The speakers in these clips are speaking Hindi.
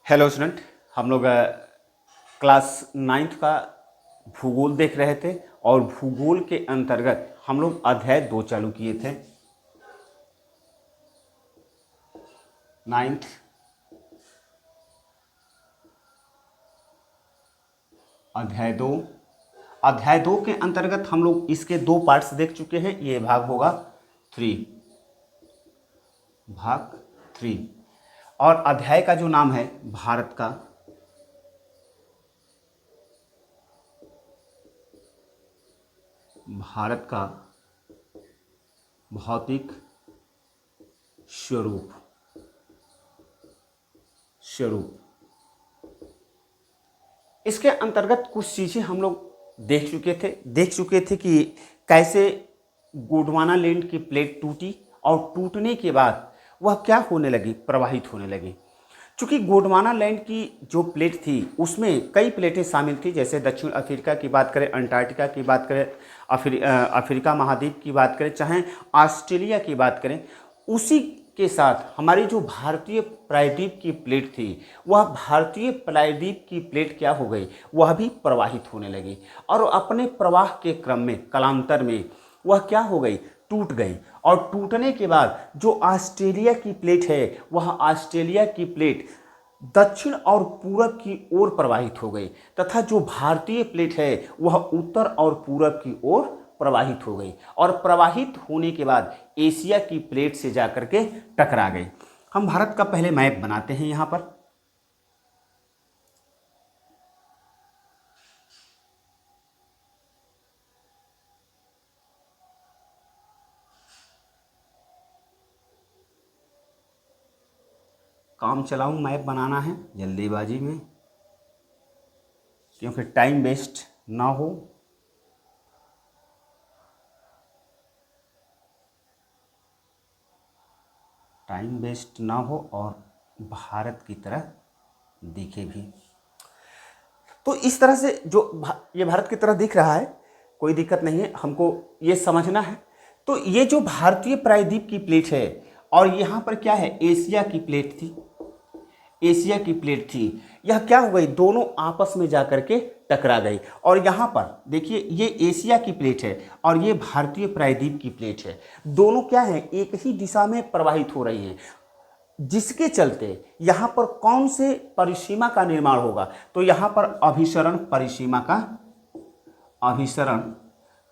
हेलो स्टूडेंट, हम लोग क्लास नाइन्थ का भूगोल देख रहे थे और भूगोल के अंतर्गत हम लोग अध्याय 2 चालू किए थे। नाइन्थ अध्याय 2 के अंतर्गत हम लोग इसके 2 पार्ट्स देख चुके हैं। ये भाग 3 और अध्याय का जो नाम है भारत का भौतिक स्वरूप। इसके अंतर्गत कुछ चीज़ें हम लोग देख चुके थे कि कैसे गोंडवाना लैंड की प्लेट टूटी और टूटने के बाद वह क्या होने लगी, प्रवाहित होने लगी। चूँकि गोंडवाना लैंड की जो प्लेट थी उसमें कई प्लेटें शामिल थी, जैसे दक्षिण अफ्रीका की बात करें, अंटार्कटिका की बात करें, अफ्रीका महाद्वीप की बात करें, चाहे ऑस्ट्रेलिया की बात करें। उसी के साथ हमारी जो भारतीय प्रायद्वीप की प्लेट थी, वह भारतीय प्रायद्वीप की प्लेट क्या हो गई, वह भी प्रवाहित होने लगी और अपने प्रवाह के क्रम में कालांतर में वह क्या हो गई, टूट गई। और टूटने के बाद जो ऑस्ट्रेलिया की प्लेट है, वह ऑस्ट्रेलिया की प्लेट दक्षिण और पूरब की ओर प्रवाहित हो गई तथा जो भारतीय प्लेट है वह उत्तर और पूरब की ओर प्रवाहित हो गई और प्रवाहित होने के बाद एशिया की प्लेट से जाकर के टकरा गई। हम भारत का पहले मैप बनाते हैं। यहाँ पर काम चलाऊं मैप बनाना है जल्दीबाजी में, क्योंकि टाइम वेस्ट ना हो। और भारत की तरह दिखे भी। तो इस तरह से जो ये भारत की तरह दिख रहा है, कोई दिक्कत नहीं है, हमको ये समझना है। तो ये जो भारतीय प्रायद्वीप की प्लेट है और यहाँ पर क्या है, एशिया की प्लेट थी। यह क्या हो गई, दोनों आपस में जाकर के टकरा गई। और यहाँ पर देखिए, ये एशिया की प्लेट है और ये भारतीय प्रायद्वीप की प्लेट है। दोनों क्या है, एक ही दिशा में प्रवाहित हो रही हैं, जिसके चलते यहाँ पर कौन से परिसीमा का निर्माण होगा, तो यहाँ पर अभिसरण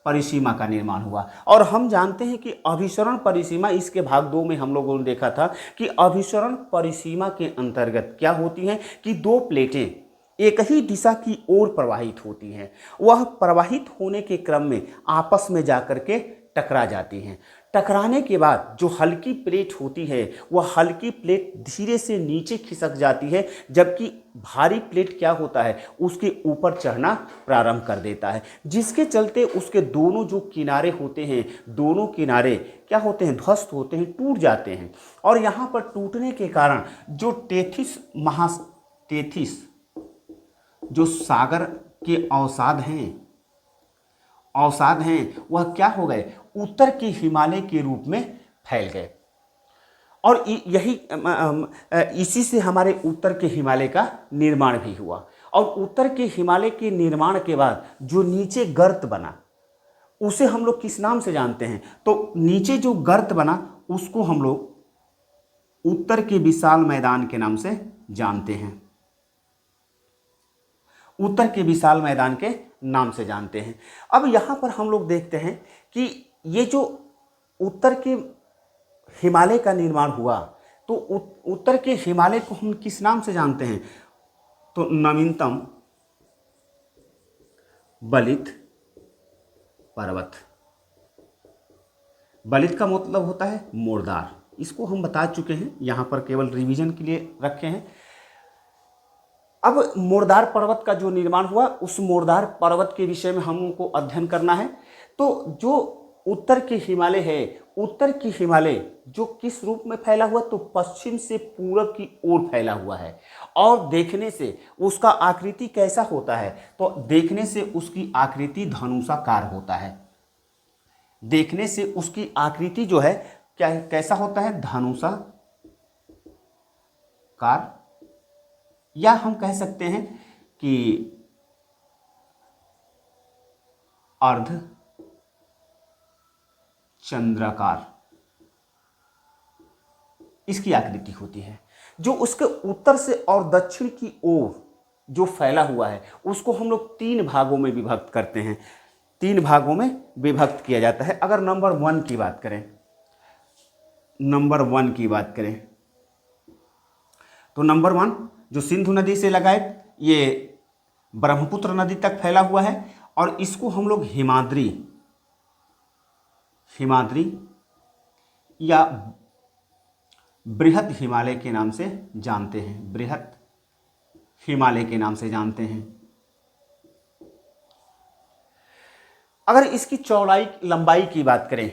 परिसीमा का निर्माण हुआ। और हम जानते हैं कि अभिसरण परिसीमा, इसके भाग 2 में हम लोगों ने देखा था कि अभिसरण परिसीमा के अंतर्गत क्या होती हैं कि दो प्लेटें एक ही दिशा की ओर प्रवाहित होती हैं। वह प्रवाहित होने के क्रम में आपस में जाकर के टकरा जाती हैं। टकराने के बाद जो हल्की प्लेट होती है, वह हल्की प्लेट धीरे से नीचे खिसक जाती है, जबकि भारी प्लेट क्या होता है, उसके ऊपर चढ़ना प्रारंभ कर देता है, जिसके चलते उसके दोनों जो किनारे होते हैं, दोनों किनारे क्या होते हैं, ध्वस्त होते हैं, टूट जाते हैं। और यहाँ पर टूटने के कारण जो टेथिस जो सागर के अवसाद हैं, वह क्या हो गए, उत्तर के हिमालय के रूप में फैल गए। और इसी से हमारे उत्तर के हिमालय का निर्माण भी हुआ। और उत्तर के हिमालय के निर्माण के बाद जो नीचे गर्त बना, उसे हम लोग किस नाम से जानते हैं, तो नीचे जो गर्त बना उसको हम लोग उत्तर के विशाल मैदान के नाम से जानते हैं। अब यहाँ पर हम लोग देखते हैं कि ये जो उत्तर के हिमालय का निर्माण हुआ, तो उत्तर के हिमालय को हम किस नाम से जानते हैं, तो नवीनतम बलित पर्वत। बलित का मतलब होता है मोरदार, इसको हम बता चुके हैं, यहाँ पर केवल रिवीजन के लिए रखे हैं। अब मोरदार पर्वत का जो निर्माण हुआ, उस मोरदार पर्वत के विषय में हमको अध्ययन करना है। तो जो उत्तर के हिमालय है, उत्तर की हिमालय जो किस रूप में फैला हुआ, तो पश्चिम से पूरब की ओर फैला हुआ है। और देखने से उसका आकृति कैसा होता है, तो देखने से उसकी आकृति धनुषाकार होता है। देखने से उसकी आकृति जो है कैसा होता है, धनुषाकार या हम कह सकते हैं कि अर्ध चंद्राकार इसकी आकृति होती है। जो उसके उत्तर से और दक्षिण की ओर जो फैला हुआ है उसको हम लोग 3 भागों में विभक्त करते हैं, 3 भागों में विभक्त किया जाता है। अगर नंबर 1 की बात करें, तो नंबर 1 जो सिंधु नदी से लगाए ये ब्रह्मपुत्र नदी तक फैला हुआ है और इसको हम लोग हिमाद्री या बृहद हिमालय के नाम से जानते हैं, बृहद हिमालय के नाम से जानते हैं। अगर इसकी चौड़ाई लंबाई की बात करें,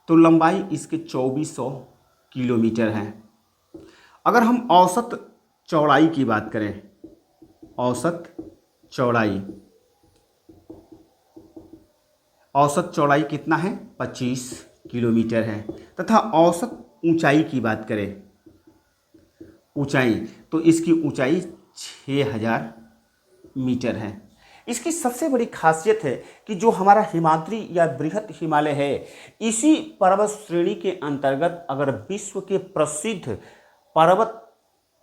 तो लंबाई इसके 2400 किलोमीटर है। अगर हम औसत चौड़ाई की बात करें, औसत चौड़ाई कितना है? 25 किलोमीटर है। तथा औसत ऊंचाई की बात करें, तो इसकी ऊंचाई 6000 मीटर है। इसकी सबसे बड़ी खासियत है कि जो हमारा हिमाद्री या बृहद हिमालय है, इसी पर्वत श्रेणी के अंतर्गत अगर विश्व के प्रसिद्ध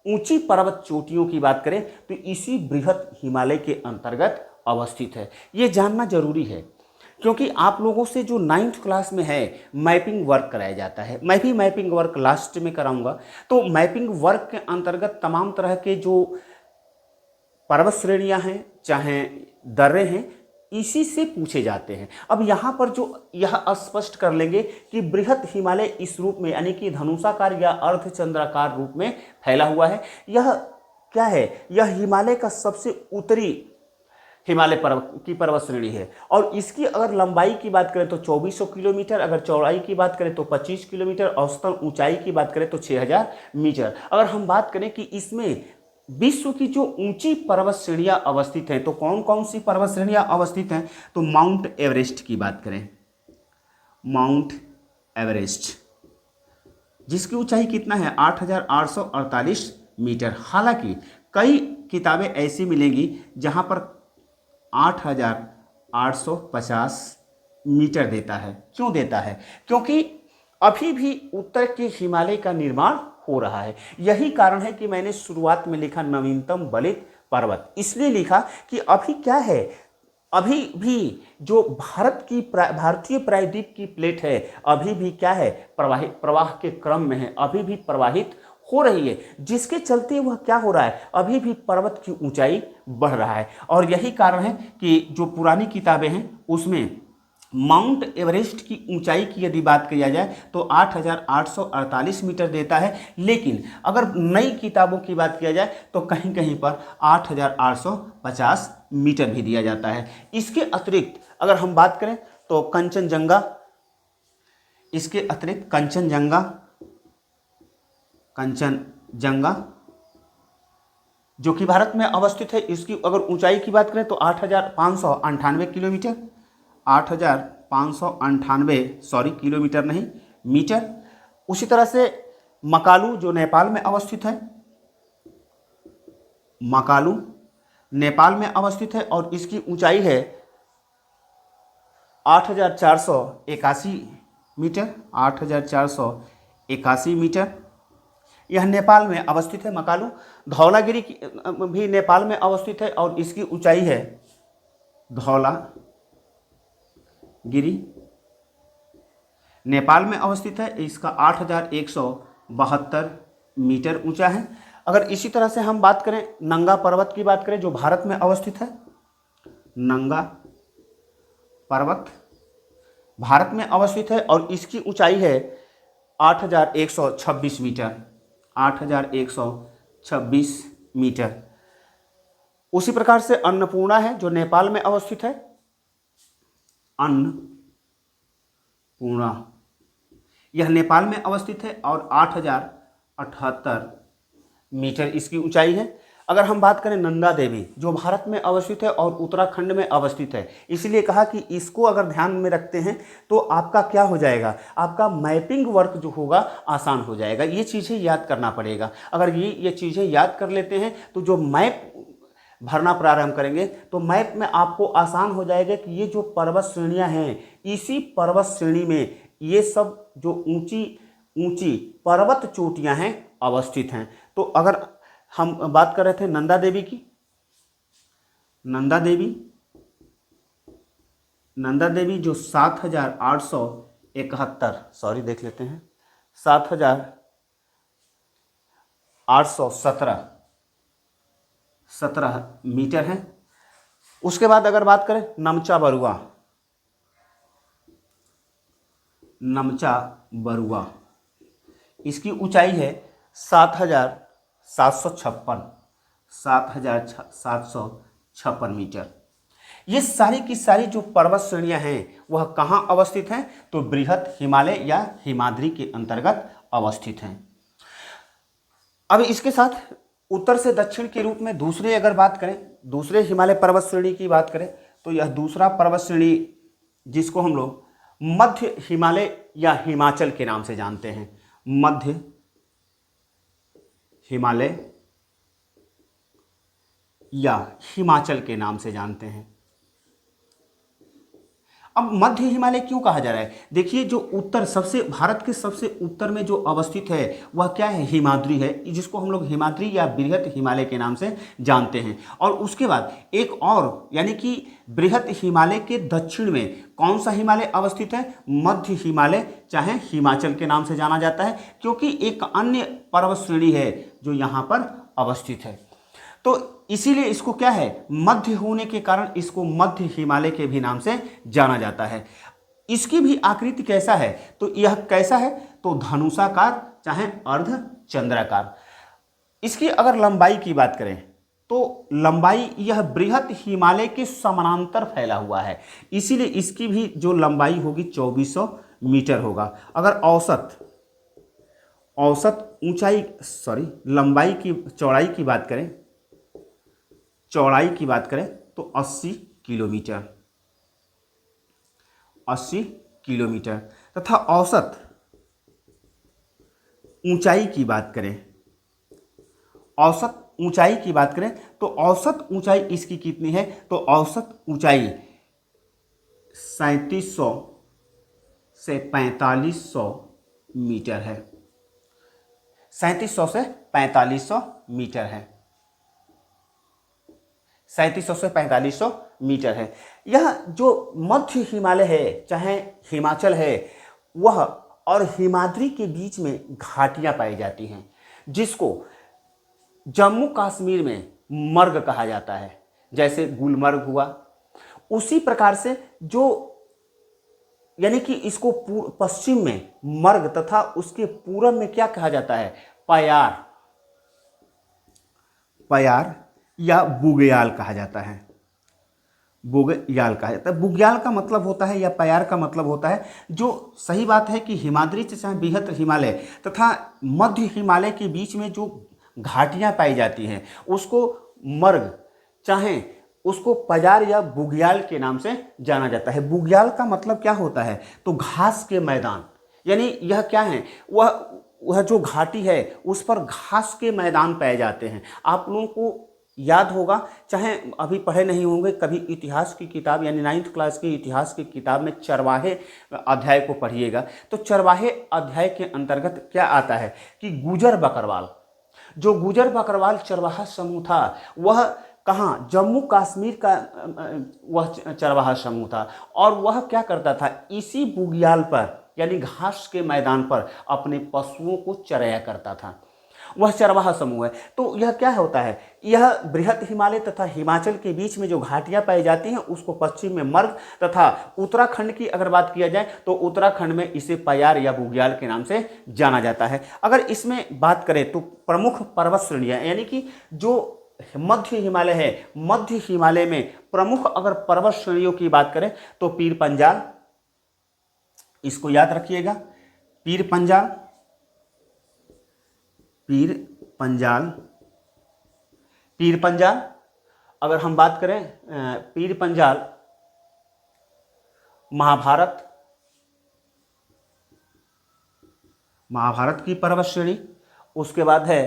ऊंची पर्वत चोटियों की बात करें तो इसी बृहद हिमालय के अंतर्गत अवस्थित है। ये जानना जरूरी है क्योंकि आप लोगों से जो 9th क्लास में है मैपिंग वर्क कराया जाता है, मैं भी मैपिंग वर्क लास्ट में कराऊंगा। तो मैपिंग वर्क के अंतर्गत तमाम तरह के जो पर्वत श्रेणियां हैं चाहे दर्रे हैं इसी से पूछे जाते हैं। अब यहाँ पर जो यह स्पष्ट कर लेंगे कि बृहद हिमालय इस रूप में यानी कि धनुषाकार या अर्धचंद्राकार रूप में फैला हुआ है। यह क्या है? यह हिमालय का सबसे उत्तरी हिमालय पर्वत श्रेणी है और इसकी अगर लंबाई की बात करें तो 2400 किलोमीटर, अगर चौड़ाई की बात करें तो 25 किलोमीटर, औसतन ऊंचाई की बात करें तो 6000 मीटर। अगर हम बात करें कि इसमें विश्व की जो ऊंची पर्वत श्रेणियां अवस्थित हैं तो कौन कौन सी पर्वत श्रेणियां अवस्थित हैं, तो माउंट एवरेस्ट की बात करें, माउंट एवरेस्ट जिसकी ऊंचाई कितना है? 8848 मीटर। हालांकि कई किताबें ऐसी मिलेंगी जहां पर 8850 मीटर देता है। क्यों देता है? क्योंकि अभी भी उत्तर के हिमालय का निर्माण हो रहा है। यही कारण है कि मैंने शुरुआत में लिखा नवीनतम बलित पर्वत, इसलिए लिखा कि अभी क्या है, अभी भी जो भारतीय प्रायद्वीप की प्लेट है अभी भी क्या है, प्रवाह के क्रम में है, अभी भी प्रवाहित हो रही है, जिसके चलते वह क्या हो रहा है, अभी भी पर्वत की ऊंचाई बढ़ रहा है। और यही कारण है कि जो पुरानी किताबें हैं उसमें माउंट एवरेस्ट की ऊंचाई की यदि बात किया जाए तो 8848 मीटर देता है, लेकिन अगर नई किताबों की बात किया जाए तो कहीं कहीं पर 8850 मीटर भी दिया जाता है। इसके अतिरिक्त अगर हम बात करें तो कंचनजंगा, इसके अतिरिक्त कंचनजंगा जो कि भारत में अवस्थित है, इसकी अगर ऊंचाई की बात करें तो 8598 किलोमीटर, 8598 किलोमीटर नहीं, मीटर। उसी तरह से मकालू जो नेपाल में अवस्थित है, मकालू नेपाल में अवस्थित है और इसकी ऊंचाई है 8481 मीटर, 8481 मीटर। यह नेपाल में अवस्थित है मकालू। धौलागिरी भी नेपाल में अवस्थित है और इसकी ऊंचाई है, धौलागिरी नेपाल में अवस्थित है, इसका 8172 मीटर ऊंचा है। अगर इसी तरह से हम बात करें नंगा पर्वत की बात करें जो भारत में अवस्थित है, नंगा पर्वत भारत में अवस्थित है और इसकी ऊंचाई है 8126 मीटर, 8126 मीटर। उसी प्रकार से अन्नपूर्णा है जो नेपाल में अवस्थित है, अन्नपूर्णा यह नेपाल में अवस्थित है और 8078 मीटर इसकी ऊंचाई है। अगर हम बात करें नंदा देवी, जो भारत में अवस्थित है और उत्तराखंड में अवस्थित है, इसलिए कहा कि इसको अगर ध्यान में रखते हैं तो आपका क्या हो जाएगा, आपका मैपिंग वर्क जो होगा आसान हो जाएगा। ये चीज़ें याद करना पड़ेगा। अगर ये चीज़ें याद कर लेते हैं तो जो मैप भरना प्रारंभ करेंगे तो मैप में आपको आसान हो जाएगा कि ये जो पर्वत श्रेणियां हैं, इसी पर्वत श्रेणी में ये सब जो ऊंची ऊंची पर्वत चोटियां हैं अवस्थित हैं। तो अगर हम बात कर रहे थे नंदा देवी की, नंदा देवी जो 7,871, सॉरी देख लेते हैं, 7,817 मीटर है। उसके बाद अगर बात करें नमचा बरुआ, इसकी ऊंचाई है 7,756 मीटर। ये सारी की सारी जो पर्वत श्रेणियां हैं वह कहाँ अवस्थित हैं, तो बृहत हिमालय या हिमाद्री के अंतर्गत अवस्थित हैं। अब इसके साथ उत्तर से दक्षिण के रूप में दूसरे अगर बात करें, दूसरे हिमालय पर्वत श्रेणी की बात करें तो यह दूसरा पर्वत श्रेणी जिसको हम लोग मध्य हिमालय या हिमाचल के नाम से जानते हैं, मध्य हिमालय या हिमाचल के नाम से जानते हैं। अब मध्य हिमालय क्यों कहा जा रहा है, देखिए जो उत्तर सबसे भारत के सबसे उत्तर में जो अवस्थित है वह क्या है, हिमाद्री है, जिसको हम लोग हिमाद्री या बृहत हिमालय के नाम से जानते हैं। और उसके बाद एक और यानी कि बृहत हिमालय के दक्षिण में कौन सा हिमालय अवस्थित है, मध्य हिमालय, चाहे हिमाचल के नाम से जाना जाता है, क्योंकि एक अन्य पर्वत श्रेणी है जो यहाँ पर अवस्थित है। तो इसीलिए इसको क्या है, मध्य होने के कारण इसको मध्य हिमालय के भी नाम से जाना जाता है। इसकी भी आकृति कैसा है, तो यह कैसा है, तो धनुषाकार चाहे अर्ध चंद्राकार। इसकी अगर लंबाई की बात करें तो लंबाई यह बृहत हिमालय के समानांतर फैला हुआ है, इसीलिए इसकी भी जो लंबाई होगी 2400 मीटर होगा। अगर औसत ऊंचाई लंबाई की चौड़ाई की बात करें तो 80 किलोमीटर तथा औसत ऊंचाई की बात करें तो औसत ऊंचाई इसकी कितनी है, तो औसत ऊंचाई 3700 से 4500 मीटर है, 3700 से 4500 मीटर है, 3700 से 4500 मीटर है। यह जो मध्य हिमालय है चाहे हिमाचल है, वह और हिमाद्री के बीच में घाटियां पाई जाती हैं, जिसको जम्मू कश्मीर में मर्ग कहा जाता है, जैसे गुलमर्ग हुआ। उसी प्रकार से जो यानी कि इसको पश्चिम में मर्ग तथा उसके पूर्व में क्या कहा जाता है, पयार या बुग्याल कहा जाता है। बुग्याल का मतलब होता है या पयार का मतलब होता है, जो सही बात है कि हिमाद्री चाहे बृहत हिमालय तथा मध्य हिमालय के बीच में जो घाटियां पाई जाती हैं उसको मर्ग चाहे उसको पयार या बुग्याल के नाम से जाना जाता है। बुग्याल का मतलब क्या होता है, तो घास के मैदान, यानी यह क्या है, वह जो घाटी है उस पर घास के मैदान पाए जाते हैं। आप लोगों को याद होगा, चाहे अभी पढ़े नहीं होंगे, कभी इतिहास की किताब यानी 9th क्लास की इतिहास की किताब में चरवाहे अध्याय को पढ़िएगा, तो चरवाहे अध्याय के अंतर्गत क्या आता है कि गुजर बकरवाल चरवाहा समूह था, वह कहाँ, जम्मू कश्मीर का वह चरवाहा समूह था, और वह क्या करता था, इसी बुग्याल पर यानी घास के मैदान पर अपने पशुओं को चराया करता था, वह चरवाहा समूह है। तो यह क्या होता है, यह बृहत हिमालय तथा हिमाचल के बीच में जो घाटियां पाई जाती हैं उसको पश्चिम में मर्ग तथा उत्तराखंड की अगर बात किया जाए तो उत्तराखंड में इसे पयार या बुग्याल के नाम से जाना जाता है। अगर इसमें बात करें तो प्रमुख पर्वत श्रेणियां यानी कि जो मध्य हिमालय है, मध्य हिमालय में प्रमुख अगर पर्वत श्रेणियों की बात करें तो पीर पंजाल, इसको याद रखिएगा, पीर पंजाल पीर पंजाल, अगर हम बात करें पीर पंजाल महाभारत, महाभारत की पर्वत श्रेणी। उसके बाद है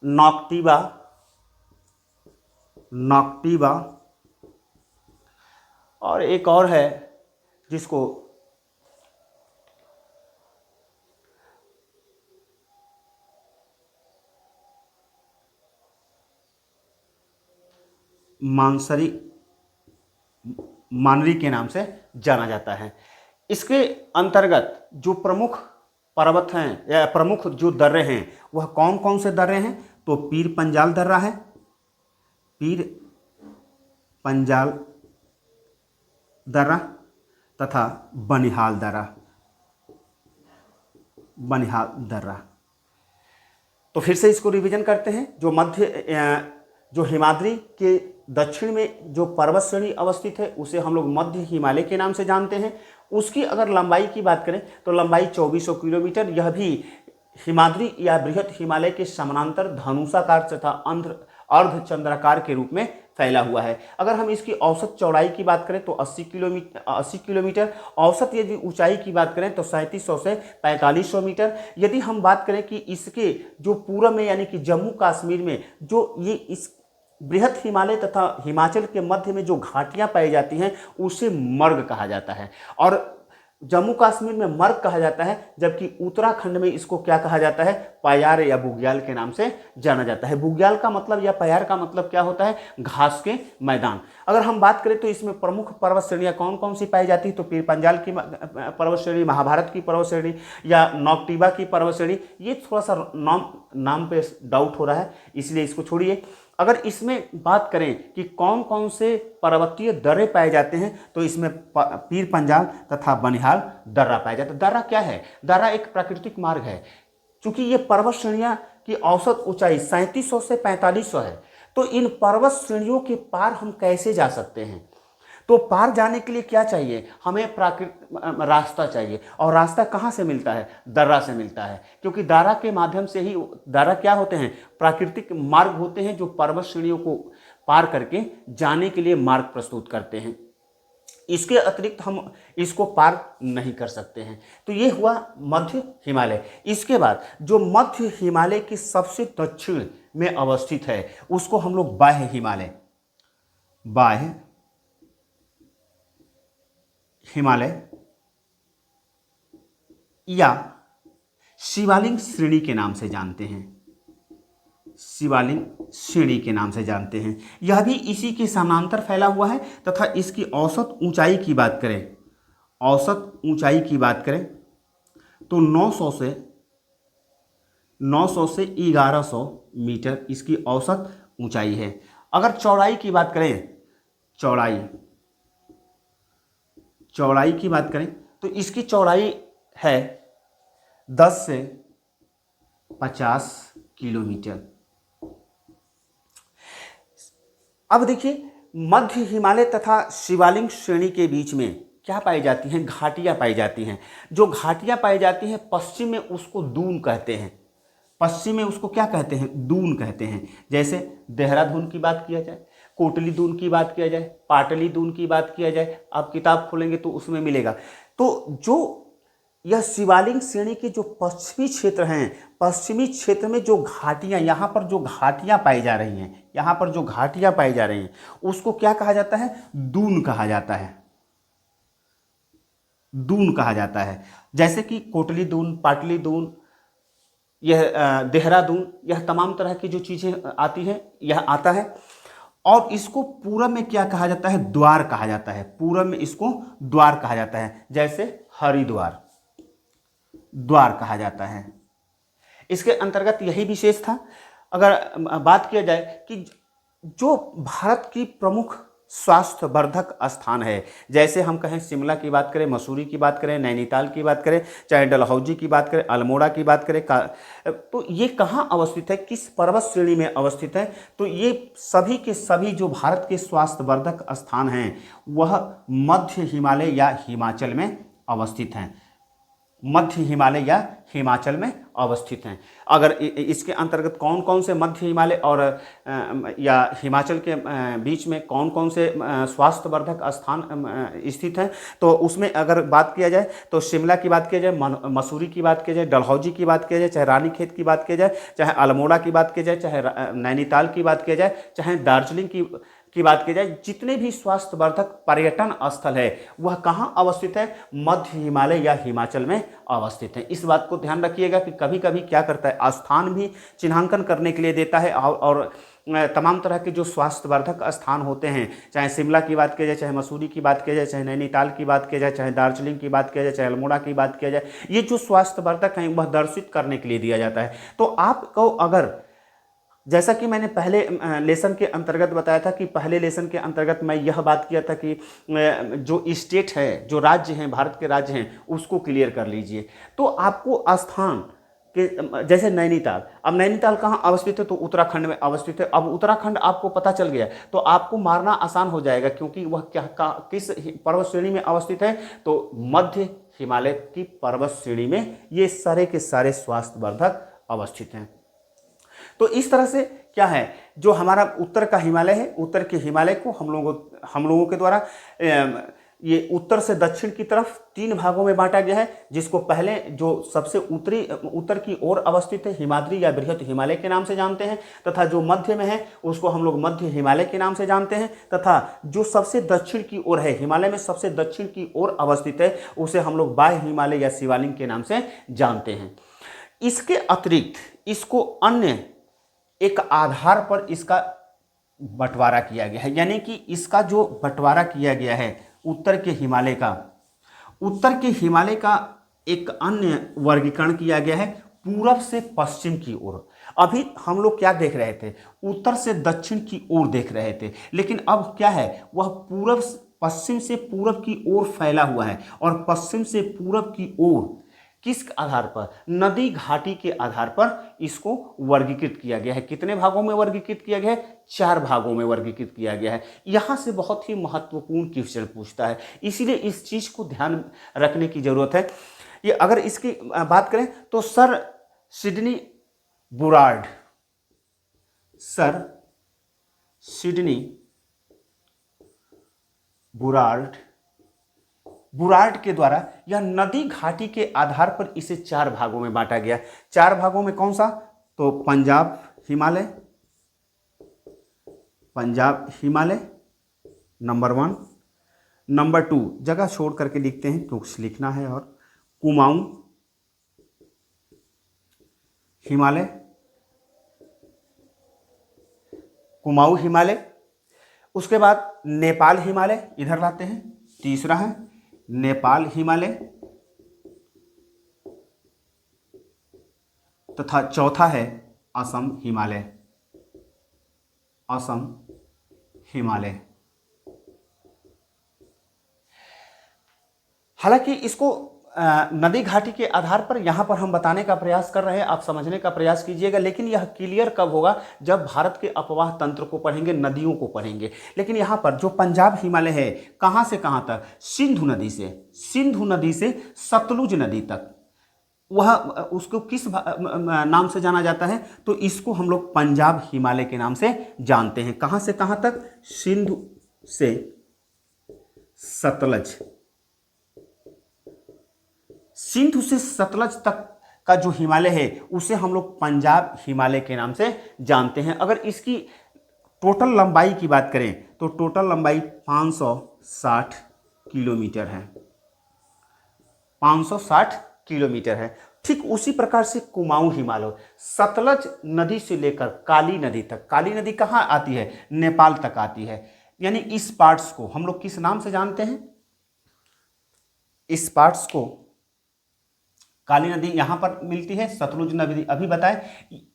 नौक्टिवा, नौक्टिवा, और एक और है जिसको मानसरी, मानरी के नाम से जाना जाता है। इसके अंतर्गत जो प्रमुख पर्वत हैं या प्रमुख जो दर्रे हैं वह कौन कौन से दर्रे हैं? तो पीर पंजाल दर्रा है, पीर पंजाल दर्रा तथा बनिहाल दर्रा, बनिहाल दर्रा। तो फिर से इसको रिवीजन करते हैं। जो हिमाद्री के दक्षिण में जो पर्वत श्रेणी अवस्थित है उसे हम लोग मध्य हिमालय के नाम से जानते हैं। उसकी अगर लंबाई की बात करें तो लंबाई 2400 किलोमीटर, यह भी हिमाद्री या बृहत हिमालय के समानांतर धनुषाकार तथा अर्धचंद्राकार के रूप में फैला हुआ है। अगर हम इसकी औसत चौड़ाई की बात करें तो 80 किलोमीटर, औसत यदि ऊंचाई की बात करें तो 3700 से 4500 मीटर। यदि हम बात करें कि इसके जो पूर्व में यानी कि जम्मू कश्मीर में जो ये इस बृहत हिमालय तथा हिमाचल के मध्य में जो घाटियां पाई जाती हैं उसे मर्ग कहा जाता है, और जम्मू कश्मीर में मर्ग कहा जाता है, जबकि उत्तराखंड में इसको क्या कहा जाता है? पयार या बुग्याल के नाम से जाना जाता है। बुग्याल का मतलब या पयार का मतलब क्या होता है? घास के मैदान। अगर हम बात करें तो इसमें प्रमुख पर्वत श्रेणियां कौन कौन सी पाई जाती है? तो पीर पंजाल की पर्वत श्रेणी, महाभारत की पर्वत श्रेणी या नौक्टिवा की पर्वत श्रेणी। ये थोड़ा सा नाम पे डाउट हो रहा है, इसलिए इसको छोड़िए। अगर इसमें बात करें कि कौन कौन से पर्वतीय दर्रे पाए जाते हैं तो इसमें पीर पंजाल तथा बनिहाल दर्रा पाया जाता है। दर्रा क्या है? दर्रा एक प्राकृतिक मार्ग है। चूंकि ये पर्वत श्रेणियां की औसत ऊंचाई 3700 से 4500 है, तो इन पर्वत श्रेणियों के पार हम कैसे जा सकते हैं? तो पार जाने के लिए क्या चाहिए? हमें रास्ता चाहिए, और रास्ता कहाँ से मिलता है? दर्रा से मिलता है, क्योंकि दर्रा के माध्यम से ही, दर्रा क्या होते हैं? प्राकृतिक मार्ग होते हैं जो पर्वत श्रेणियों को पार करके जाने के लिए मार्ग प्रस्तुत करते हैं। इसके अतिरिक्त हम इसको पार नहीं कर सकते हैं। तो ये हुआ मध्य हिमालय। इसके बाद जो मध्य हिमालय के सबसे दक्षिण में अवस्थित है उसको हम लोग बाह्य हिमालय, बाह्य हिमालय या शिवालिक श्रेणी के नाम से जानते हैं, शिवालिक श्रेणी के नाम से जानते हैं। यह भी इसी के समानांतर फैला हुआ है तथा इसकी औसत ऊंचाई की बात करें, औसत ऊंचाई की बात करें तो 900 से 1100 मीटर इसकी औसत ऊंचाई है। अगर चौड़ाई की बात करें, चौड़ाई की बात करें तो इसकी चौड़ाई है 10 से 50 किलोमीटर। अब देखिए, मध्य हिमालय तथा शिवालिक श्रेणी के बीच में क्या पाई जाती हैं? घाटियां पाई जाती हैं। जो घाटियां पाई जाती हैं पश्चिम में उसको दून कहते हैं, पश्चिम में उसको क्या कहते हैं? दून कहते हैं। जैसे देहरादून की बात किया जाए, कोटली दून की बात किया जाए, पाटली दून की बात किया जाए, आप किताब खोलेंगे तो उसमें मिलेगा। तो जो यह शिवालिक श्रेणी के जो पश्चिमी क्षेत्र हैं, पश्चिमी क्षेत्र में जो घाटियां, यहाँ पर जो घाटियां पाई जा रही हैं, यहाँ पर जो घाटियां पाई जा रही हैं उसको क्या कहा जाता है? दून कहा जाता है, दून कहा जाता है। जैसे कि कोटली दून, पाटली दून, यह देहरादून, यह तमाम तरह की जो चीज़ें आती हैं यह आता है। और इसको पूरब में क्या कहा जाता है? द्वार कहा जाता है। पूरब में इसको द्वार कहा जाता है, जैसे हरिद्वार, द्वार कहा जाता है। इसके अंतर्गत यही विशेष था। अगर बात किया जाए कि जो भारत की प्रमुख स्वास्थ्य वर्धक स्थान है, जैसे हम कहें शिमला की बात करें, मसूरी की बात करें, नैनीताल की बात करें, चाहे डलहौजी की बात करें, अल्मोड़ा की बात करें, तो ये कहाँ अवस्थित है? किस पर्वत श्रेणी में अवस्थित है? तो ये सभी के सभी जो भारत के स्वास्थ्य वर्धक स्थान हैं वह मध्य हिमालय या हिमाचल में अवस्थित हैं। मध्य हिमालय या हिमाचल में अवस्थित हैं। अगर इसके अंतर्गत कौन कौन से मध्य हिमालय और या हिमाचल के बीच में कौन कौन से स्वास्थ्यवर्धक स्थान स्थित हैं, तो उसमें अगर बात किया जाए तो शिमला की बात किया जाए, मसूरी की बात किया जाए, डलहौजी की बात किया जाए, चाहे रानीखेत की बात किया जाए, चाहे अल्मोड़ा की बात किया जाए, चाहे नैनीताल की बात किया जाए, चाहे दार्जिलिंग की बात की जाए, जितने भी स्वास्थ्यवर्धक पर्यटन स्थल है वह कहाँ अवस्थित है, मध्य हिमालय या हिमाचल में अवस्थित है। इस बात को ध्यान रखिएगा कि कभी कभी क्या करता है, स्थान भी चिन्हांकन करने के लिए देता है और तमाम तरह के जो स्वास्थ्यवर्धक स्थान होते हैं, चाहे शिमला की बात किया जाए, चाहे मसूरी की बात किया जाए, चाहे नैनीताल की बात किया जाए, चाहे दार्जिलिंग की बात किया जाए, चाहे अल्मोड़ा की बात किया जाए, ये जो स्वास्थ्यवर्धक हैं वह दर्शित करने के लिए दिया जाता है। तो आपको अगर, जैसा कि मैंने पहले लेसन के अंतर्गत बताया था कि पहले लेसन के अंतर्गत मैं यह बात किया था कि जो स्टेट है, जो राज्य हैं, भारत के राज्य हैं, उसको क्लियर कर लीजिए। तो आपको स्थान के, जैसे नैनीताल, अब नैनीताल कहाँ अवस्थित है, तो उत्तराखंड में अवस्थित है। अब उत्तराखंड आपको पता चल गया तो आपको मारना आसान हो जाएगा, क्योंकि वह किस पर्वत श्रेणी में अवस्थित है, तो मध्य हिमालय की पर्वत श्रेणी में ये सारे के सारे स्वास्थ्यवर्धक अवस्थित हैं। तो इस तरह से क्या है, जो हमारा उत्तर का हिमालय है, उत्तर के हिमालय को हम लोगों के द्वारा ये उत्तर से दक्षिण की तरफ 3 भागों में बांटा गया है, जिसको पहले जो सबसे उत्तर की ओर अवस्थित है हिमाद्री या बृहत हिमालय के नाम से जानते हैं, तथा जो मध्य में है उसको हम लोग मध्य हिमालय के नाम से जानते हैं, तथा जो सबसे दक्षिण की ओर है, हिमालय में सबसे दक्षिण की ओर अवस्थित है, उसे हम लोग बाह्य हिमालय या शिवालिक के नाम से जानते हैं। इसके अतिरिक्त इसको अन्य एक आधार पर इसका बंटवारा किया गया है, यानी कि इसका जो बंटवारा किया गया है उत्तर के हिमालय का एक अन्य वर्गीकरण किया गया है पूरब से पश्चिम की ओर। अभी हम लोग क्या देख रहे थे, उत्तर से दक्षिण की ओर देख रहे थे, लेकिन अब क्या है, वह पश्चिम से पूरब की ओर फैला हुआ है। और पश्चिम से पूरब की ओर किस आधार पर, नदी घाटी के आधार पर इसको वर्गीकृत किया गया है। कितने भागों में वर्गीकृत किया गया है, 4 भागों में वर्गीकृत किया गया है। यहां से बहुत ही महत्वपूर्ण क्वेश्चन पूछता है, इसीलिए इस चीज को ध्यान रखने की जरूरत है। ये अगर इसकी बात करें तो सर सिडनी बुरार्ड के द्वारा यह नदी घाटी के आधार पर इसे 4 भागों में बांटा गया। 4 भागों में कौन सा, तो पंजाब हिमालय नंबर 1, नंबर 2 जगह छोड़ करके लिखते हैं क्योंकि लिखना है, और कुमाऊं हिमालय, उसके बाद नेपाल हिमालय इधर लाते हैं, तीसरा है नेपाल हिमालय, तथा चौथा है असम हिमालय। हालांकि इसको नदी घाटी के आधार पर यहां पर हम बताने का प्रयास कर रहे हैं, आप समझने का प्रयास कीजिएगा, लेकिन यह क्लियर कब होगा, जब भारत के अपवाह तंत्र को पढ़ेंगे, नदियों को पढ़ेंगे। लेकिन यहां पर जो पंजाब हिमालय है, कहां से कहां तक, सिंधु नदी से सतलुज नदी तक, वह उसको किस नाम से जाना जाता है, तो इसको हम लोग पंजाब हिमालय के नाम से जानते हैं। कहां से कहां तक, सिंधु से सतलज तक का जो हिमालय है उसे हम लोग पंजाब हिमालय के नाम से जानते हैं। अगर इसकी टोटल लंबाई की बात करें तो टोटल लंबाई 560 किलोमीटर है, 560 किलोमीटर है। ठीक उसी प्रकार से कुमाऊं हिमालय सतलज नदी से लेकर काली नदी तक, काली नदी कहाँ आती है, नेपाल तक आती है। यानी इस पार्ट्स को हम लोग किस नाम से जानते हैं, इस पार्ट्स को काली नदी यहां पर मिलती है, सतलुज नदी अभी बताए।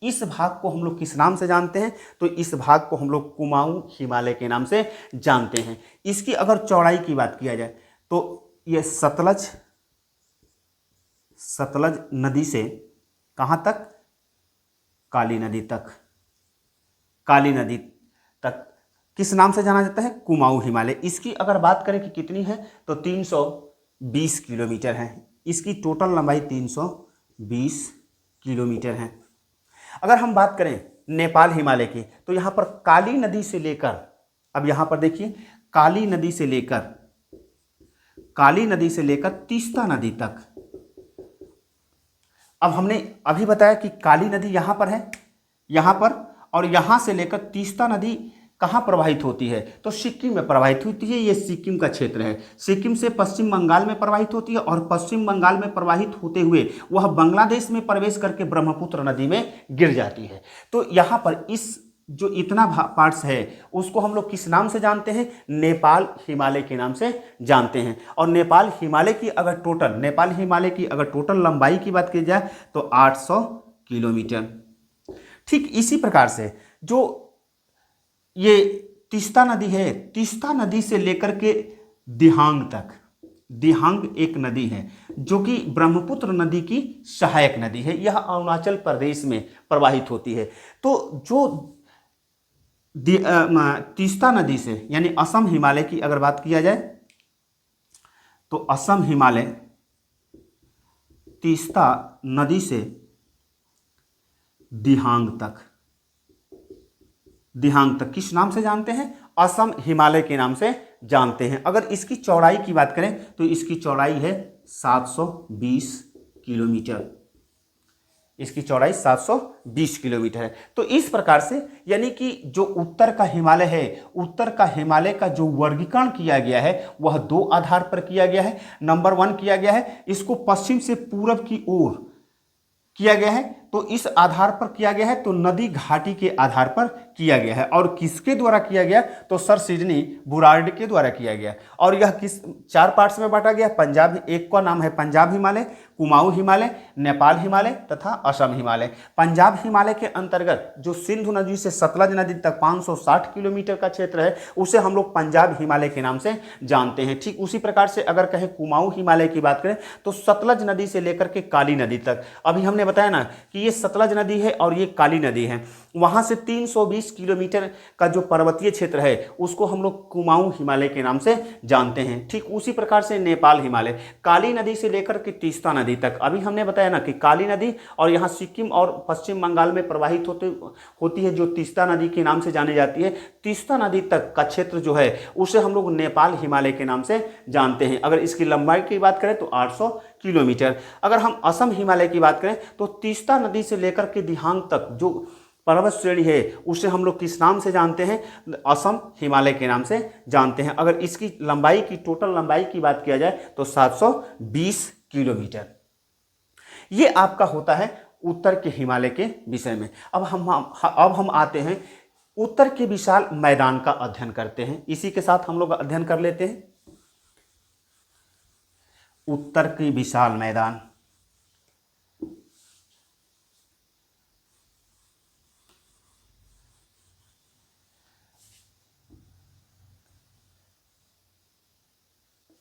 इस भाग को हम लोग किस नाम से जानते हैं, तो इस भाग को हम लोग कुमाऊं हिमालय के नाम से जानते हैं। इसकी अगर चौड़ाई की बात किया जाए तो यह सतलज नदी से कहां तक, काली नदी तक किस नाम से जाना जाता है, कुमाऊं हिमालय। इसकी अगर बात करें कि कितनी है तो 320 किलोमीटर है। इसकी टोटल लंबाई 320 किलोमीटर है। अगर हम बात करें नेपाल हिमालय की, तो यहाँ पर काली नदी से लेकर, अब यहाँ पर देखिए काली नदी से लेकर तीस्ता नदी तक। अब हमने अभी बताया कि काली नदी यहाँ पर है, यहाँ पर, और यहाँ से लेकर तीस्ता नदी कहाँ प्रवाहित होती है, तो सिक्किम में प्रवाहित होती है। ये सिक्किम का क्षेत्र है। सिक्किम से पश्चिम बंगाल में प्रवाहित होती है और पश्चिम बंगाल में प्रवाहित होते हुए वह बांग्लादेश में प्रवेश करके ब्रह्मपुत्र नदी में गिर जाती है। तो यहाँ पर इस जो इतना पार्ट्स है उसको हम लोग किस नाम से जानते हैं, नेपाल हिमालय के नाम से जानते हैं। और नेपाल हिमालय की अगर टोटल लंबाई की बात की जाए तो 800 किलोमीटर। ठीक इसी प्रकार से जो ये तीस्ता नदी है, तीस्ता नदी से लेकर के दिहांग तक, दिहांग एक नदी है जो कि ब्रह्मपुत्र नदी की सहायक नदी है। यह अरुणाचल प्रदेश में प्रवाहित होती है। तो जो तीस्ता नदी से यानी असम हिमालय की अगर बात किया जाए तो असम हिमालय तीस्ता नदी से दिहांग तक किस नाम से जानते हैं, असम हिमालय के नाम से जानते हैं। अगर इसकी चौड़ाई की बात करें तो इसकी चौड़ाई है 720 किलोमीटर। इसकी चौड़ाई 720 किलोमीटर है। तो इस प्रकार से यानी कि जो उत्तर का हिमालय है, उत्तर का हिमालय का जो वर्गीकरण किया गया है वह दो आधार पर किया गया है। नंबर 1 किया गया है, इसको पश्चिम से पूरब की ओर किया गया है, तो इस आधार पर किया गया है, तो नदी घाटी के आधार पर किया गया है। और किसके द्वारा किया गया, तो सर सिडनी बुरार्ड के द्वारा किया गया। और यह किस 4 पार्ट्स में बांटा गया। पंजाब, एक का नाम है पंजाब हिमालय, कुमाऊं हिमालय, नेपाल हिमालय तथा असम हिमालय। पंजाब हिमालय के अंतर्गत जो सिंधु नदी से सतलज नदी तक 560 किलोमीटर का क्षेत्र है उसे हम लोग पंजाब हिमालय के नाम से जानते हैं। ठीक उसी प्रकार से अगर कहें कुमाऊं हिमालय की बात करें तो सतलज नदी से लेकर के काली नदी तक, अभी हमने बताया ना कि ये सतलज नदी है और ये काली नदी है, वहां से 320 किलोमीटर का जो पर्वतीय क्षेत्र है उसको हम लोग कुमाऊं हिमालय के नाम से जानते हैं। ठीक उसी प्रकार से नेपाल हिमालय काली नदी से लेकर के तीस्ता नदी तक, अभी हमने बताया ना कि काली नदी और यहाँ सिक्किम और पश्चिम बंगाल में प्रवाहित होती है जो तीस्ता नदी के नाम से जानी जाती है। तीस्ता नदी तक का क्षेत्र जो है उसे हम लोग नेपाल हिमालय के नाम से जानते हैं। अगर इसकी लंबाई की बात करें तो 800 किलोमीटर। अगर हम असम हिमालय की बात करें तो तीस्ता नदी से लेकर के दिहांग तक जो पर्वत श्रेणी है उसे हम लोग किस नाम से जानते हैं, असम हिमालय के नाम से जानते हैं। अगर इसकी लंबाई की टोटल लंबाई की बात किया जाए तो 720 किलोमीटर। ये आपका होता है उत्तर के हिमालय के विषय में। अब हम आते हैं उत्तर के विशाल मैदान का अध्ययन करते हैं। इसी के साथ हम लोग अध्ययन कर लेते हैं उत्तर की विशाल मैदान।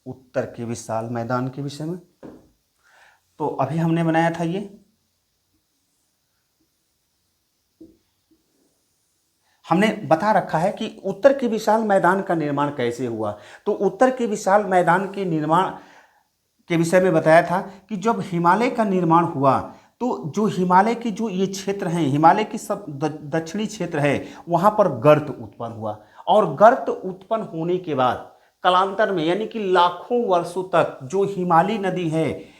उत्तर के विशाल मैदान के विषय में तो अभी हमने बनाया था ये, हमने बता रखा है कि उत्तर के विशाल मैदान का निर्माण कैसे हुआ। तो उत्तर के विशाल मैदान के निर्माण के विषय में बताया था कि जब हिमालय का निर्माण हुआ तो जो हिमालय के जो ये क्षेत्र हैं, हिमालय की सब दक्षिणी क्षेत्र है, वहाँ पर गर्त उत्पन्न हुआ। और गर्त उत्पन्न होने के बाद कालांतर में यानी कि लाखों वर्षों तक जो हिमालय नदी है,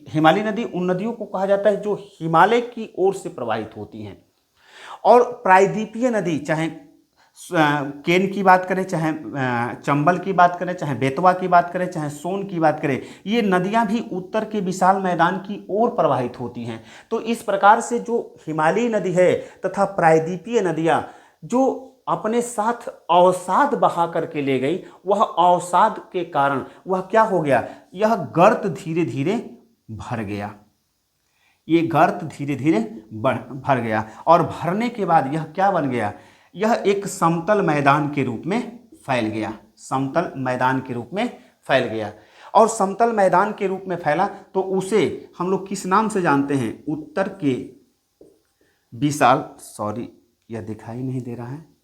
हिमालय नदी उन नदियों को कहा जाता है जो हिमालय की ओर से प्रवाहित होती हैं। और प्रायद्वीपीय नदी, चाहे केन की बात करें, चाहे चंबल की बात करें, चाहे बेतवा की बात करें, चाहे सोन की बात करें, ये नदियां भी उत्तर के विशाल मैदान की ओर प्रवाहित होती हैं। तो इस प्रकार से जो हिमालयी नदी है तथा प्रायद्वीपीय नदियां जो अपने साथ अवसाद बहा करके ले गई, वह अवसाद के कारण वह क्या हो गया, यह गर्त धीरे धीरे भर गया। ये गर्त धीरे धीरे भर गया और भरने के बाद यह क्या बन गया, यह एक समतल मैदान के रूप में फैल गया। समतल मैदान के रूप में फैल गया और समतल मैदान के रूप में फैला तो उसे हम लोग किस नाम से जानते हैं, उत्तर के विशाल, सॉरी यह दिखाई नहीं दे रहा है,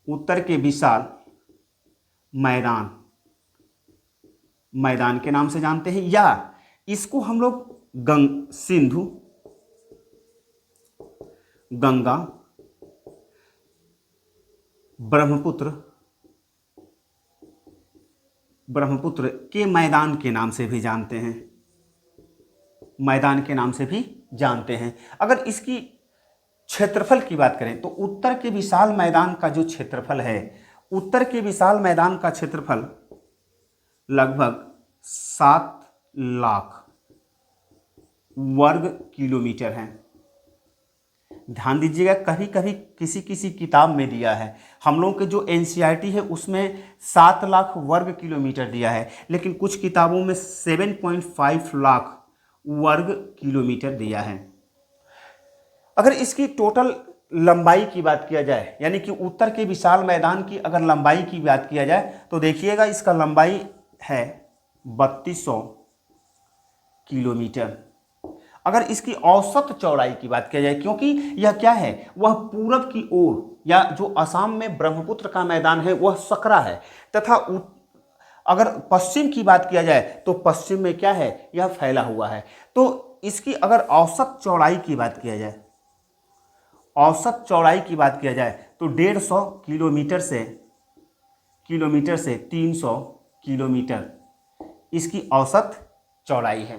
उत्तर के विशाल मैदान के नाम से जानते हैं। या इसको हम लोग सिंधु, गंगा, ब्रह्मपुत्र के मैदान के नाम से भी जानते हैं, मैदान के नाम से भी जानते हैं। अगर इसकी क्षेत्रफल की बात करें तो उत्तर के विशाल मैदान का जो क्षेत्रफल है, उत्तर के विशाल मैदान का क्षेत्रफल लगभग 7 लाख वर्ग किलोमीटर है। ध्यान दीजिएगा, कभी कभी किसी किसी किताब में दिया है, हम लोगों के जो एनसीईआरटी है उसमें 7 लाख वर्ग किलोमीटर दिया है, लेकिन कुछ किताबों में 7.5 लाख वर्ग किलोमीटर दिया है। अगर इसकी टोटल लंबाई की बात किया जाए, यानी कि उत्तर के विशाल मैदान की अगर लंबाई की बात किया जाए तो देखिएगा इसका लंबाई है 3200 किलोमीटर। अगर इसकी औसत चौड़ाई की बात किया जाए, क्योंकि यह क्या है, वह पूरब की ओर या जो असम में ब्रह्मपुत्र का मैदान है वह सकरा है, तथा अगर पश्चिम की बात किया जाए तो पश्चिम में क्या है, यह फैला हुआ है। तो इसकी अगर औसत चौड़ाई की बात किया जाए, औसत चौड़ाई की बात किया जाए तो 150 किलोमीटर से 300 किलोमीटर इसकी औसत चौड़ाई है।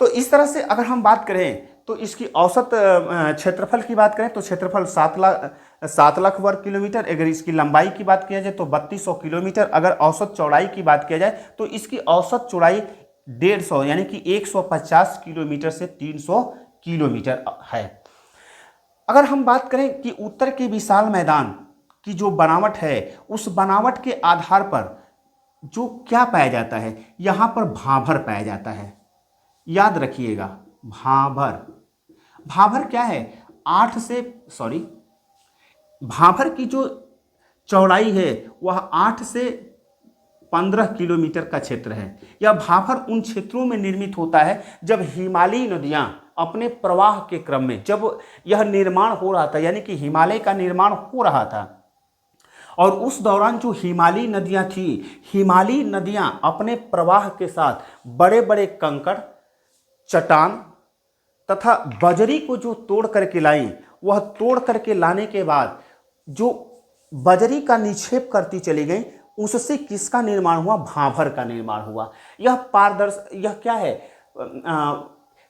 तो इस तरह से अगर हम बात करें तो इसकी औसत क्षेत्रफल की बात करें तो क्षेत्रफल 7 लाख वर्ग किलोमीटर। अगर इसकी लंबाई की बात किया जाए तो 3200 किलोमीटर। अगर औसत चौड़ाई की बात किया जाए तो इसकी औसत चौड़ाई 150 यानी कि 150 किलोमीटर से 300 किलोमीटर है। अगर हम बात करें कि उत्तर के विशाल मैदान की जो बनावट है, उस बनावट के आधार पर जो क्या पाया जाता है, यहाँ पर भाभर पाया जाता है। याद रखिएगा, भाभर क्या है, भाभर की जो चौड़ाई है वह 8 से 15 किलोमीटर का क्षेत्र है। यह भाभर उन क्षेत्रों में निर्मित होता है जब हिमालयी नदियां अपने प्रवाह के क्रम में, जब यह निर्माण हो रहा था, यानी कि हिमालय का निर्माण हो रहा था, और उस दौरान जो हिमालयी नदियां थी, हिमालयी नदियां अपने प्रवाह के साथ बड़े बड़े कंकड़, चट्टान तथा बजरी को जो तोड़ करके लाई, वह तोड़ करके लाने के बाद जो बजरी का निक्षेप करती चली गई, उससे किसका निर्माण हुआ, भाभर का निर्माण हुआ। यह क्या है,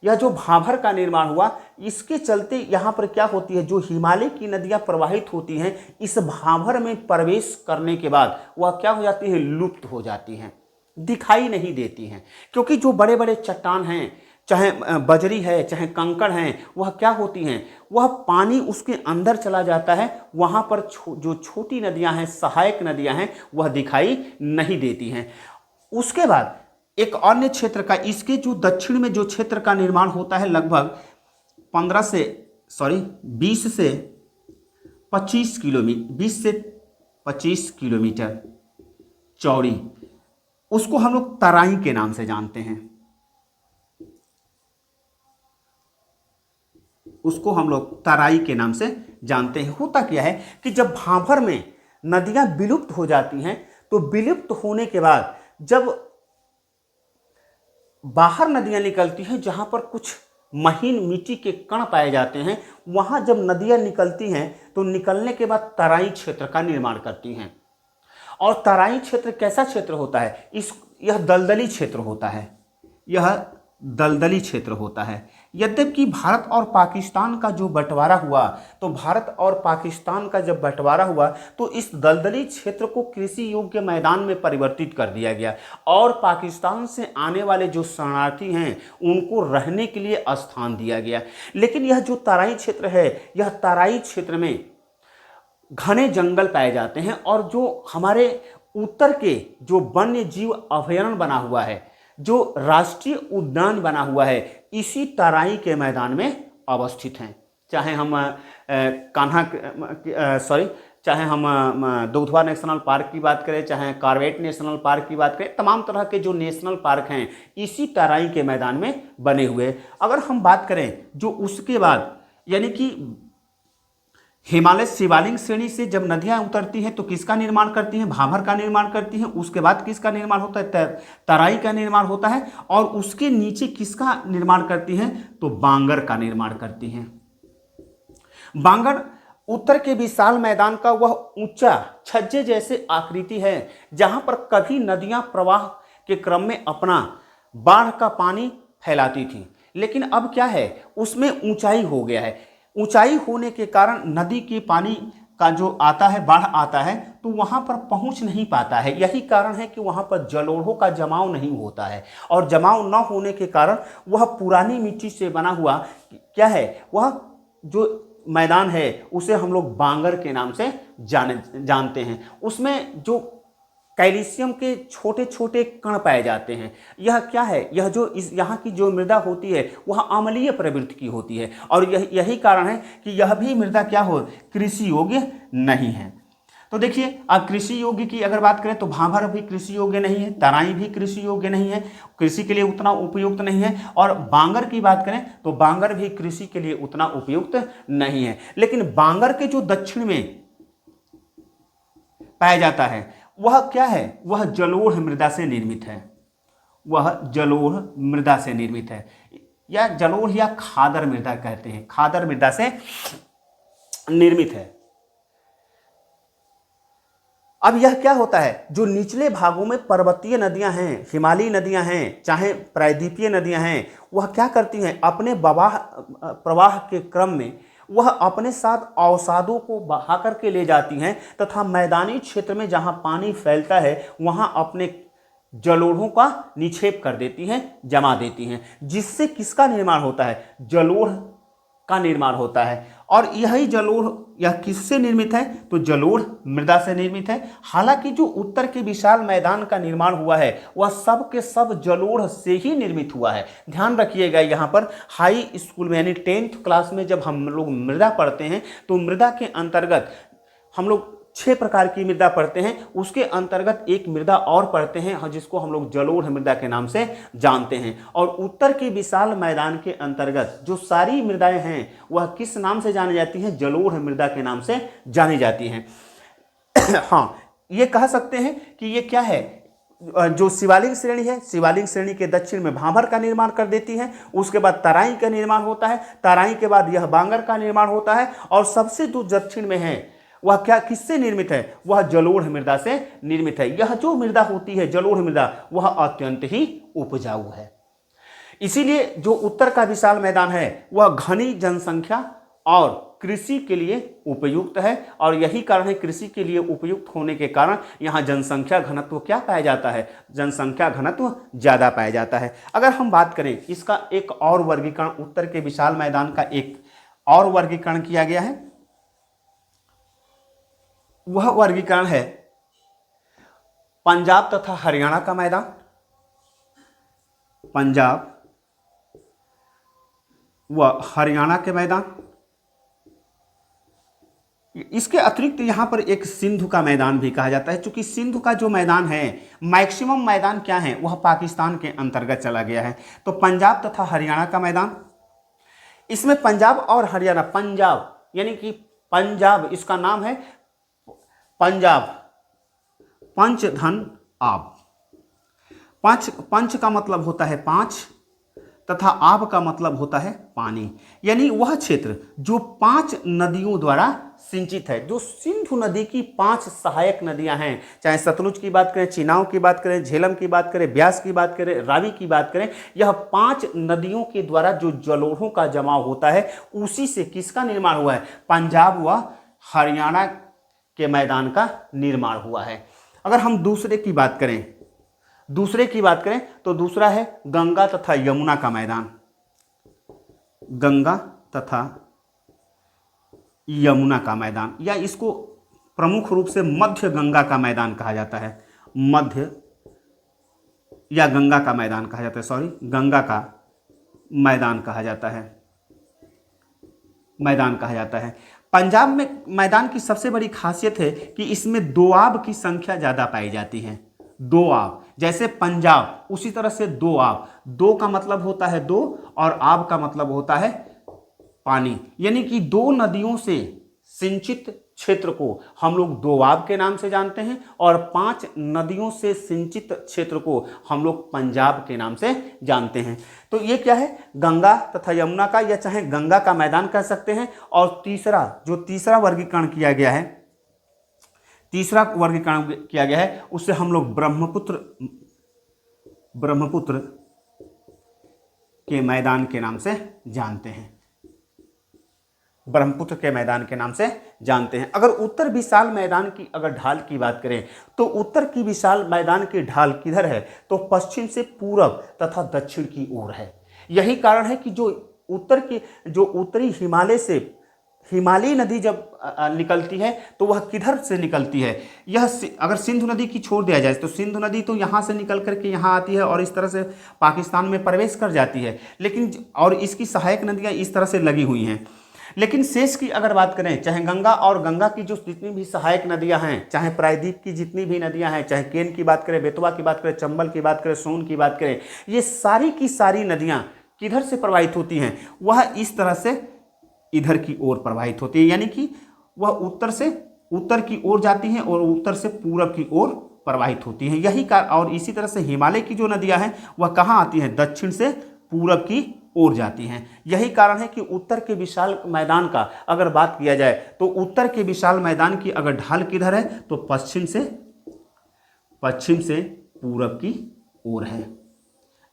यह जो भाभर का निर्माण हुआ, इसके चलते यहाँ पर क्या होती है, जो हिमालय की नदियाँ प्रवाहित होती हैं, इस भाभर में प्रवेश करने के बाद वह क्या हो जाती है, लुप्त हो जाती हैं, दिखाई नहीं देती हैं। क्योंकि जो बड़े बड़े चट्टान हैं, चाहे बजरी है चाहे कंकड़ हैं, वह क्या होती हैं, वह पानी उसके अंदर चला जाता है, वहाँ पर जो छोटी नदियाँ हैं, सहायक नदियाँ हैं, वह दिखाई नहीं देती हैं। उसके बाद एक अन्य क्षेत्र का, इसके जो दक्षिण में जो क्षेत्र का निर्माण होता है, लगभग 20 से 25 किलोमीटर चौड़ी, उसको हम लोग तराई के नाम से जानते हैं। उसको हम लोग तराई के नाम से जानते हैं। होता क्या है कि जब भाभर में नदियां विलुप्त हो जाती हैं, तो विलुप्त होने के बाद जब बाहर नदियां निकलती हैं, जहां पर कुछ महीन मिट्टी के कण पाए जाते हैं, वहां जब नदियां निकलती हैं तो निकलने के बाद तराई क्षेत्र का निर्माण करती हैं। और तराई क्षेत्र कैसा क्षेत्र होता है, यह दलदली क्षेत्र होता है, यह दलदली क्षेत्र होता है। यद्यपि भारत और पाकिस्तान का जो बंटवारा हुआ, तो भारत और पाकिस्तान का जब बंटवारा हुआ तो इस दलदली क्षेत्र को कृषि योग्य मैदान में परिवर्तित कर दिया गया, और पाकिस्तान से आने वाले जो शरणार्थी हैं उनको रहने के लिए स्थान दिया गया। लेकिन यह जो तराई क्षेत्र है, यह तराई क्षेत्र में घने जंगल पाए जाते हैं, और जो हमारे उत्तर के जो वन्य जीव अभयारण्य बना हुआ है, जो राष्ट्रीय उद्यान बना हुआ है, इसी तराई के मैदान में अवस्थित हैं। चाहे हम चाहे हम दुधवा नेशनल पार्क की बात करें, चाहे कॉर्बेट नेशनल पार्क की बात करें, तमाम तरह के जो नेशनल पार्क हैं इसी तराई के मैदान में बने हुए। अगर हम बात करें जो उसके बाद, यानी कि हिमालय शिवालिक श्रेणी से जब नदियां उतरती हैं तो किसका निर्माण करती हैं? भाभर का निर्माण करती हैं। उसके बाद किसका निर्माण होता है? तराई का निर्माण होता है। और उसके नीचे किसका निर्माण करती हैं? तो बांगर का निर्माण करती हैं। बांगर उत्तर के विशाल मैदान का वह ऊंचा छज्जे जैसे आकृति है जहां पर कभी नदियां प्रवाह के क्रम में अपना बाढ़ का पानी फैलाती थी, लेकिन अब क्या है, उसमें ऊंचाई हो गया है। ऊंचाई होने के कारण नदी के पानी का जो आता है, बाढ़ आता है, तो वहां पर पहुंच नहीं पाता है। यही कारण है कि वहां पर जलोढ़ों का जमाव नहीं होता है, और जमाव न होने के कारण वह पुरानी मिट्टी से बना हुआ क्या है, वह जो मैदान है उसे हम लोग बांगर के नाम से जानते हैं। उसमें जो कैल्शियम के छोटे छोटे कण पाए जाते हैं। यह क्या है, यह जो यहाँ की जो मृदा होती है वह अम्लीय प्रवृत्ति की होती है, और यही कारण है कि यह भी मृदा क्या हो, कृषि योग्य नहीं है। तो देखिए, अब कृषि योग्य की अगर बात करें तो भाभर भी कृषि योग्य नहीं है, तराई भी कृषि योग्य नहीं है, कृषि के लिए उतना उपयुक्त नहीं है। और बांगर की बात करें तो बांगर भी कृषि के लिए उतना उपयुक्त नहीं है। लेकिन बांगर के जो दक्षिण में पाया जाता है वह क्या है, वह जलोढ़ मृदा से निर्मित है। वह जलोढ़ मृदा से निर्मित है, या जलोढ़ या खादर मृदा कहते हैं, खादर मृदा से निर्मित है। अब यह क्या होता है, जो निचले भागों में पर्वतीय नदियां हैं, हिमालयी नदियां हैं, चाहे प्रायद्वीपीय नदियां हैं, वह क्या करती हैं, अपने प्रवाह के क्रम में वह अपने साथ अवसादों को बहा करके ले जाती हैं, तथा मैदानी क्षेत्र में जहां पानी फैलता है वहां अपने जलोढ़ों का निक्षेप कर देती हैं, जमा देती हैं, जिससे किसका निर्माण होता है, जलोढ़ का निर्माण होता है। और यही जलोढ़ यह किससे निर्मित है, तो जलोढ़ मृदा से निर्मित है। हालांकि जो उत्तर के विशाल मैदान का निर्माण हुआ है वह सब के सब जलोढ़ से ही निर्मित हुआ है। ध्यान रखिएगा, यहाँ पर हाई स्कूल में यानी 10th क्लास में जब हम लोग मृदा पढ़ते हैं तो मृदा के अंतर्गत हम लोग 6 प्रकार की मृदा पढ़ते हैं, उसके अंतर्गत एक मृदा और पढ़ते हैं जिसको हम लोग जलोढ़ मृदा के नाम से जानते हैं। और उत्तर के विशाल मैदान के अंतर्गत जो सारी मृदाएं हैं वह किस नाम से जानी जाती हैं, जलोढ़ मृदा के नाम से जानी जाती हैं। हाँ, ये कह सकते हैं कि ये क्या है, जो शिवालिक श्रेणी है, शिवालिक श्रेणी के दक्षिण में भाभर का निर्माण कर देती है, उसके बाद तराई का निर्माण होता है, तराई के बाद यह बांगर का निर्माण होता है, और सबसे जो दक्षिण में है वह क्या किससे निर्मित है, वह जलोढ़ मृदा से निर्मित है। यह जो मृदा होती है जलोढ़ मृदा वह अत्यंत ही उपजाऊ है। इसीलिए जो उत्तर का विशाल मैदान है वह घनी जनसंख्या और कृषि के लिए उपयुक्त है, और यही कारण है कृषि के लिए उपयुक्त होने के कारण यहाँ जनसंख्या घनत्व क्या पाया जाता है, जनसंख्या घनत्व ज़्यादा पाया जाता है। अगर हम बात करें इसका एक और वर्गीकरण, उत्तर के विशाल मैदान का एक और वर्गीकरण किया गया है, वह वर्गीकरण है पंजाब तथा हरियाणा का मैदान। पंजाब व हरियाणा के मैदान, इसके अतिरिक्त यहां पर एक सिंधु का मैदान भी कहा जाता है। चूंकि सिंधु का जो मैदान है, मैक्सिमम मैदान क्या है, वह पाकिस्तान के अंतर्गत चला गया है। तो पंजाब तथा हरियाणा का मैदान, इसमें पंजाब और हरियाणा, पंजाब यानी कि पंजाब इसका नाम है पंजाब, पंच धन आब, पंच का मतलब होता है 5 तथा आब का मतलब होता है पानी, यानी वह क्षेत्र जो 5 नदियों द्वारा सिंचित है। जो सिंधु नदी की 5 सहायक नदियां हैं, चाहे सतलुज की बात करें, चिनाव की बात करें, झेलम की बात करें, ब्यास की बात करें, रावी की बात करें, यह 5 नदियों के द्वारा जो जलोढ़ों का जमाव होता है उसी से किसका निर्माण हुआ है, पंजाब व हरियाणा के मैदान का निर्माण हुआ है। अगर हम दूसरे की बात करें तो दूसरा है गंगा तथा यमुना का मैदान। गंगा तथा यमुना का मैदान, या इसको प्रमुख रूप से मध्य गंगा का मैदान कहा जाता है, मध्य या गंगा का मैदान कहा जाता है, सॉरी गंगा का मैदान कहा जाता है। पंजाब में मैदान की सबसे बड़ी खासियत है कि इसमें दोआब की संख्या ज़्यादा पाई जाती है। दोआब, जैसे पंजाब उसी तरह से दोआब, दो का मतलब होता है 2 और आब का मतलब होता है पानी, यानी कि 2 नदियों से सिंचित क्षेत्र को हम लोग दोआब के नाम से जानते हैं और 5 नदियों से सिंचित क्षेत्र को हम लोग पंजाब के नाम से जानते हैं। तो ये क्या है, गंगा तथा यमुना का, या चाहे गंगा का मैदान कह सकते हैं। और तीसरा वर्गीकरण किया गया है, उससे हम लोग ब्रह्मपुत्र के मैदान के नाम से जानते हैं। ब्रह्मपुत्र के मैदान के नाम से जानते हैं। अगर उत्तर विशाल मैदान की अगर ढाल की बात करें तो उत्तर की विशाल मैदान की ढाल किधर है, तो पश्चिम से पूरब तथा दक्षिण की ओर है। यही कारण है कि जो उत्तरी हिमालय से हिमालयी नदी जब निकलती है तो वह किधर से निकलती है, यह अगर सिंधु नदी की छोड़ दिया जाए तो सिंधु नदी तो यहाँ से निकल करके यहाँ आती है और इस तरह से पाकिस्तान में प्रवेश कर जाती है, लेकिन और इसकी सहायक नदियाँ इस तरह से लगी हुई हैं। लेकिन शेष की अगर बात करें, चाहे गंगा की जो जितनी भी सहायक नदियां हैं, चाहे प्रायद्वीप की जितनी भी नदियां हैं, चाहे केन की बात करें, बेतवा की बात करें, चंबल की बात करें, सोन की बात करें, ये सारी की सारी नदियां किधर से प्रवाहित होती हैं, वह इस तरह से इधर की ओर प्रवाहित होती है। यानी कि वह उत्तर की ओर जाती हैं और उत्तर से पूरब की ओर प्रवाहित होती हैं। यही कारण, और इसी तरह से हिमालय की जो नदियां हैं वह कहाँ आती हैं, दक्षिण से पूरब की ओर जाती हैं। यही कारण है कि उत्तर के विशाल मैदान का अगर बात किया जाए तो उत्तर के विशाल मैदान की अगर ढाल किधर है तो पश्चिम से पूरब की ओर है।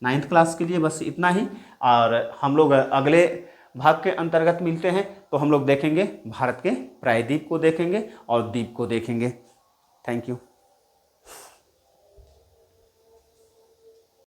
9th क्लास के लिए बस इतना ही, और हम लोग अगले भाग के अंतर्गत मिलते हैं तो हम लोग देखेंगे भारत के प्रायद्वीप को देखेंगे और द्वीप को देखेंगे। Thank you.